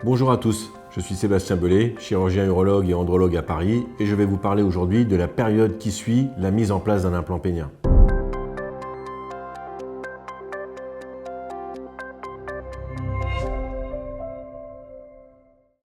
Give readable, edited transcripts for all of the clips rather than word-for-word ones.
Bonjour à tous, je suis Sébastien Bellet, chirurgien urologue et andrologue à Paris, et je vais vous parler aujourd'hui de la période qui suit la mise en place d'un implant pénien.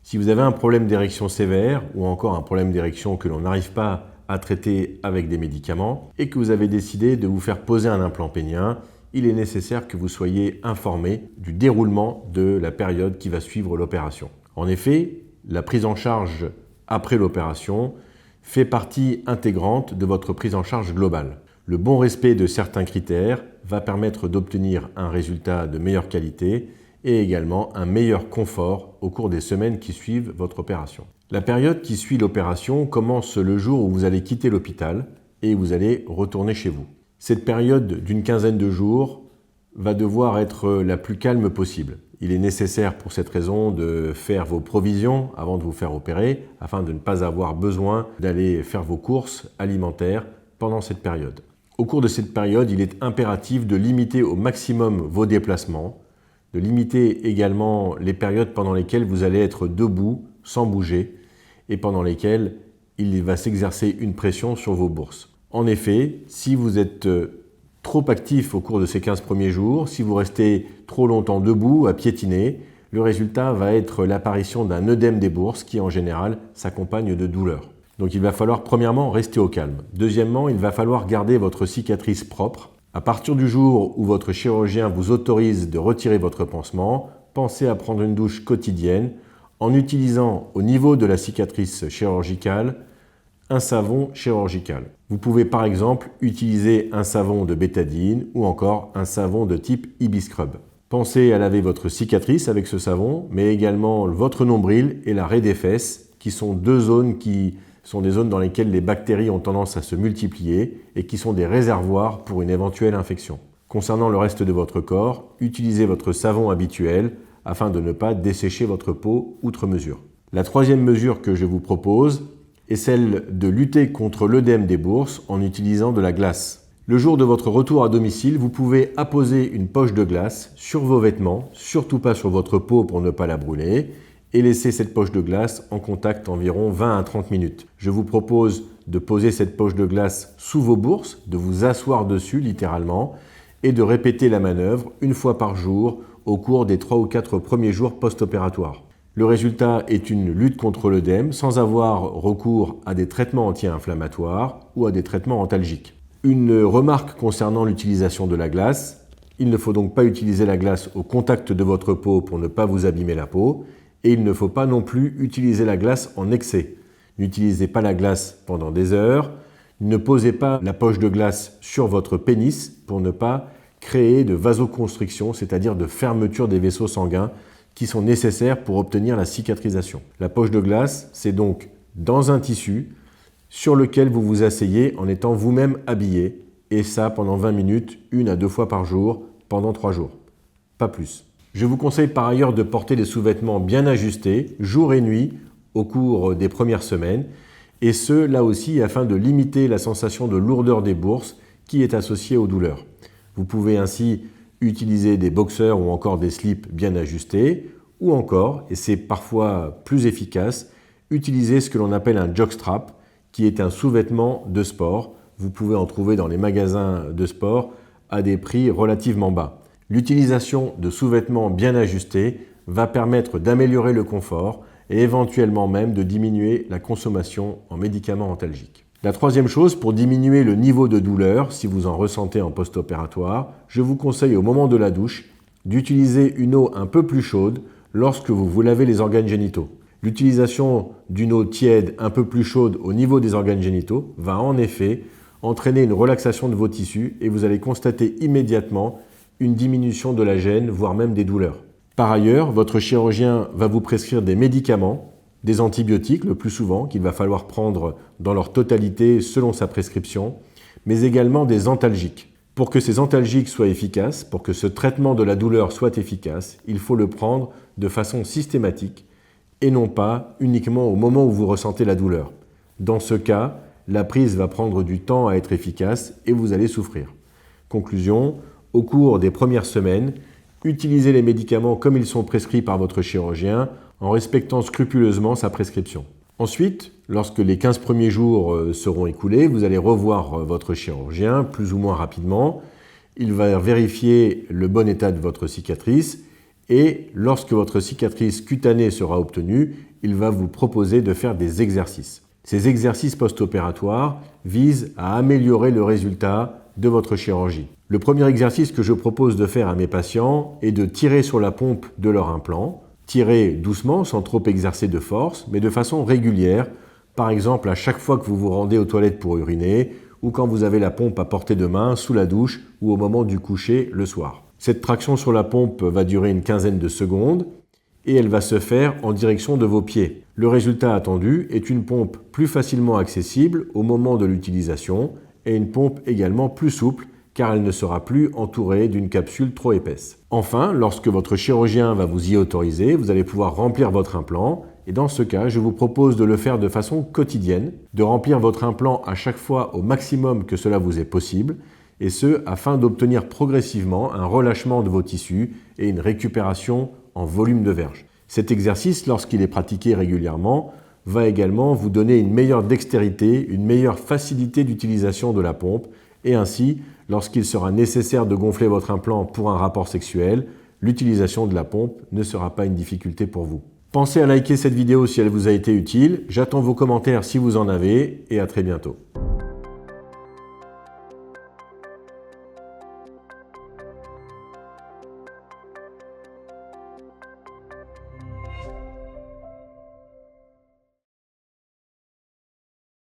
Si vous avez un problème d'érection sévère ou encore un problème d'érection que l'on n'arrive pas à traiter avec des médicaments et que vous avez décidé de vous faire poser un implant pénien, il est nécessaire que vous soyez informé du déroulement de la période qui va suivre l'opération. En effet, la prise en charge après l'opération fait partie intégrante de votre prise en charge globale. Le bon respect de certains critères va permettre d'obtenir un résultat de meilleure qualité et également un meilleur confort au cours des semaines qui suivent votre opération. La période qui suit l'opération commence le jour où vous allez quitter l'hôpital et vous allez retourner chez vous. Cette période d'une quinzaine de jours va devoir être la plus calme possible. Il est nécessaire pour cette raison de faire vos provisions avant de vous faire opérer afin de ne pas avoir besoin d'aller faire vos courses alimentaires pendant cette période. Au cours de cette période, il est impératif de limiter au maximum vos déplacements, de limiter également les périodes pendant lesquelles vous allez être debout, sans bouger, et pendant lesquelles il va s'exercer une pression sur vos bourses. En effet, si vous êtes trop actif au cours de ces 15 premiers jours, si vous restez trop longtemps debout, à piétiner, le résultat va être l'apparition d'un œdème des bourses qui, en général, s'accompagne de douleurs. Donc il va falloir premièrement rester au calme. Deuxièmement, il va falloir garder votre cicatrice propre. À partir du jour où votre chirurgien vous autorise de retirer votre pansement, pensez à prendre une douche quotidienne en utilisant au niveau de la cicatrice chirurgicale un savon chirurgical. Vous pouvez par exemple utiliser un savon de bétadine ou encore un savon de type Ibiscrub. Pensez à laver votre cicatrice avec ce savon, mais également votre nombril et la raie des fesses, qui sont deux zones qui sont des zones dans lesquelles les bactéries ont tendance à se multiplier et qui sont des réservoirs pour une éventuelle infection. Concernant le reste de votre corps, utilisez votre savon habituel afin de ne pas dessécher votre peau outre mesure. La troisième mesure que je vous propose est celle de lutter contre l'œdème des bourses en utilisant de la glace. Le jour de votre retour à domicile, vous pouvez apposer une poche de glace sur vos vêtements, surtout pas sur votre peau pour ne pas la brûler, et laisser cette poche de glace en contact environ 20 à 30 minutes. Je vous propose de poser cette poche de glace sous vos bourses, de vous asseoir dessus littéralement, et de répéter la manœuvre une fois par jour au cours des 3 ou 4 premiers jours post-opératoires. Le résultat est une lutte contre l'œdème sans avoir recours à des traitements anti-inflammatoires ou à des traitements antalgiques. Une remarque concernant l'utilisation de la glace: il ne faut donc pas utiliser la glace au contact de votre peau pour ne pas vous abîmer la peau, et il ne faut pas non plus utiliser la glace en excès. N'utilisez pas la glace pendant des heures, ne posez pas la poche de glace sur votre pénis pour ne pas créer de vasoconstriction, c'est-à-dire de fermeture des vaisseaux sanguins qui sont nécessaires pour obtenir la cicatrisation. La poche de glace, c'est donc dans un tissu sur lequel vous vous asseyez en étant vous-même habillé, et ça pendant 20 minutes, 1 à 2 fois par jour, pendant 3 jours. Pas plus. Je vous conseille par ailleurs de porter des sous-vêtements bien ajustés, jour et nuit, au cours des premières semaines, et ce, là aussi, afin de limiter la sensation de lourdeur des bourses qui est associée aux douleurs. Vous pouvez ainsi utiliser des boxers ou encore des slips bien ajustés, ou encore, et c'est parfois plus efficace, utiliser ce que l'on appelle un jockstrap, qui est un sous-vêtement de sport. Vous pouvez en trouver dans les magasins de sport à des prix relativement bas. L'utilisation de sous-vêtements bien ajustés va permettre d'améliorer le confort et éventuellement même de diminuer la consommation en médicaments antalgiques. La troisième chose, pour diminuer le niveau de douleur, si vous en ressentez en post-opératoire, je vous conseille au moment de la douche d'utiliser une eau un peu plus chaude lorsque vous vous lavez les organes génitaux. L'utilisation d'une eau tiède un peu plus chaude au niveau des organes génitaux va en effet entraîner une relaxation de vos tissus et vous allez constater immédiatement une diminution de la gêne, voire même des douleurs. Par ailleurs, votre chirurgien va vous prescrire des médicaments, des antibiotiques le plus souvent, qu'il va falloir prendre dans leur totalité selon sa prescription, mais également des antalgiques. Pour que ces antalgiques soient efficaces, pour que ce traitement de la douleur soit efficace, il faut le prendre de façon systématique et non pas uniquement au moment où vous ressentez la douleur. Dans ce cas, la prise va prendre du temps à être efficace et vous allez souffrir. Conclusion, au cours des premières semaines, utilisez les médicaments comme ils sont prescrits par votre chirurgien en respectant scrupuleusement sa prescription. Ensuite, lorsque les 15 premiers jours seront écoulés, vous allez revoir votre chirurgien plus ou moins rapidement. Il va vérifier le bon état de votre cicatrice et lorsque votre cicatrice cutanée sera obtenue, il va vous proposer de faire des exercices. Ces exercices post-opératoires visent à améliorer le résultat de votre chirurgie. Le premier exercice que je propose de faire à mes patients est de tirer sur la pompe de leur implant. Tirez doucement, sans trop exercer de force, mais de façon régulière, par exemple à chaque fois que vous vous rendez aux toilettes pour uriner ou quand vous avez la pompe à portée de main sous la douche ou au moment du coucher le soir. Cette traction sur la pompe va durer une quinzaine de secondes et elle va se faire en direction de vos pieds. Le résultat attendu est une pompe plus facilement accessible au moment de l'utilisation et une pompe également plus souple car elle ne sera plus entourée d'une capsule trop épaisse. Enfin, lorsque votre chirurgien va vous y autoriser, vous allez pouvoir remplir votre implant et dans ce cas, je vous propose de le faire de façon quotidienne, de remplir votre implant à chaque fois au maximum que cela vous est possible et ce, afin d'obtenir progressivement un relâchement de vos tissus et une récupération en volume de verge. Cet exercice, lorsqu'il est pratiqué régulièrement, va également vous donner une meilleure dextérité, une meilleure facilité d'utilisation de la pompe et ainsi, lorsqu'il sera nécessaire de gonfler votre implant pour un rapport sexuel, l'utilisation de la pompe ne sera pas une difficulté pour vous. Pensez à liker cette vidéo si elle vous a été utile, j'attends vos commentaires si vous en avez et à très bientôt.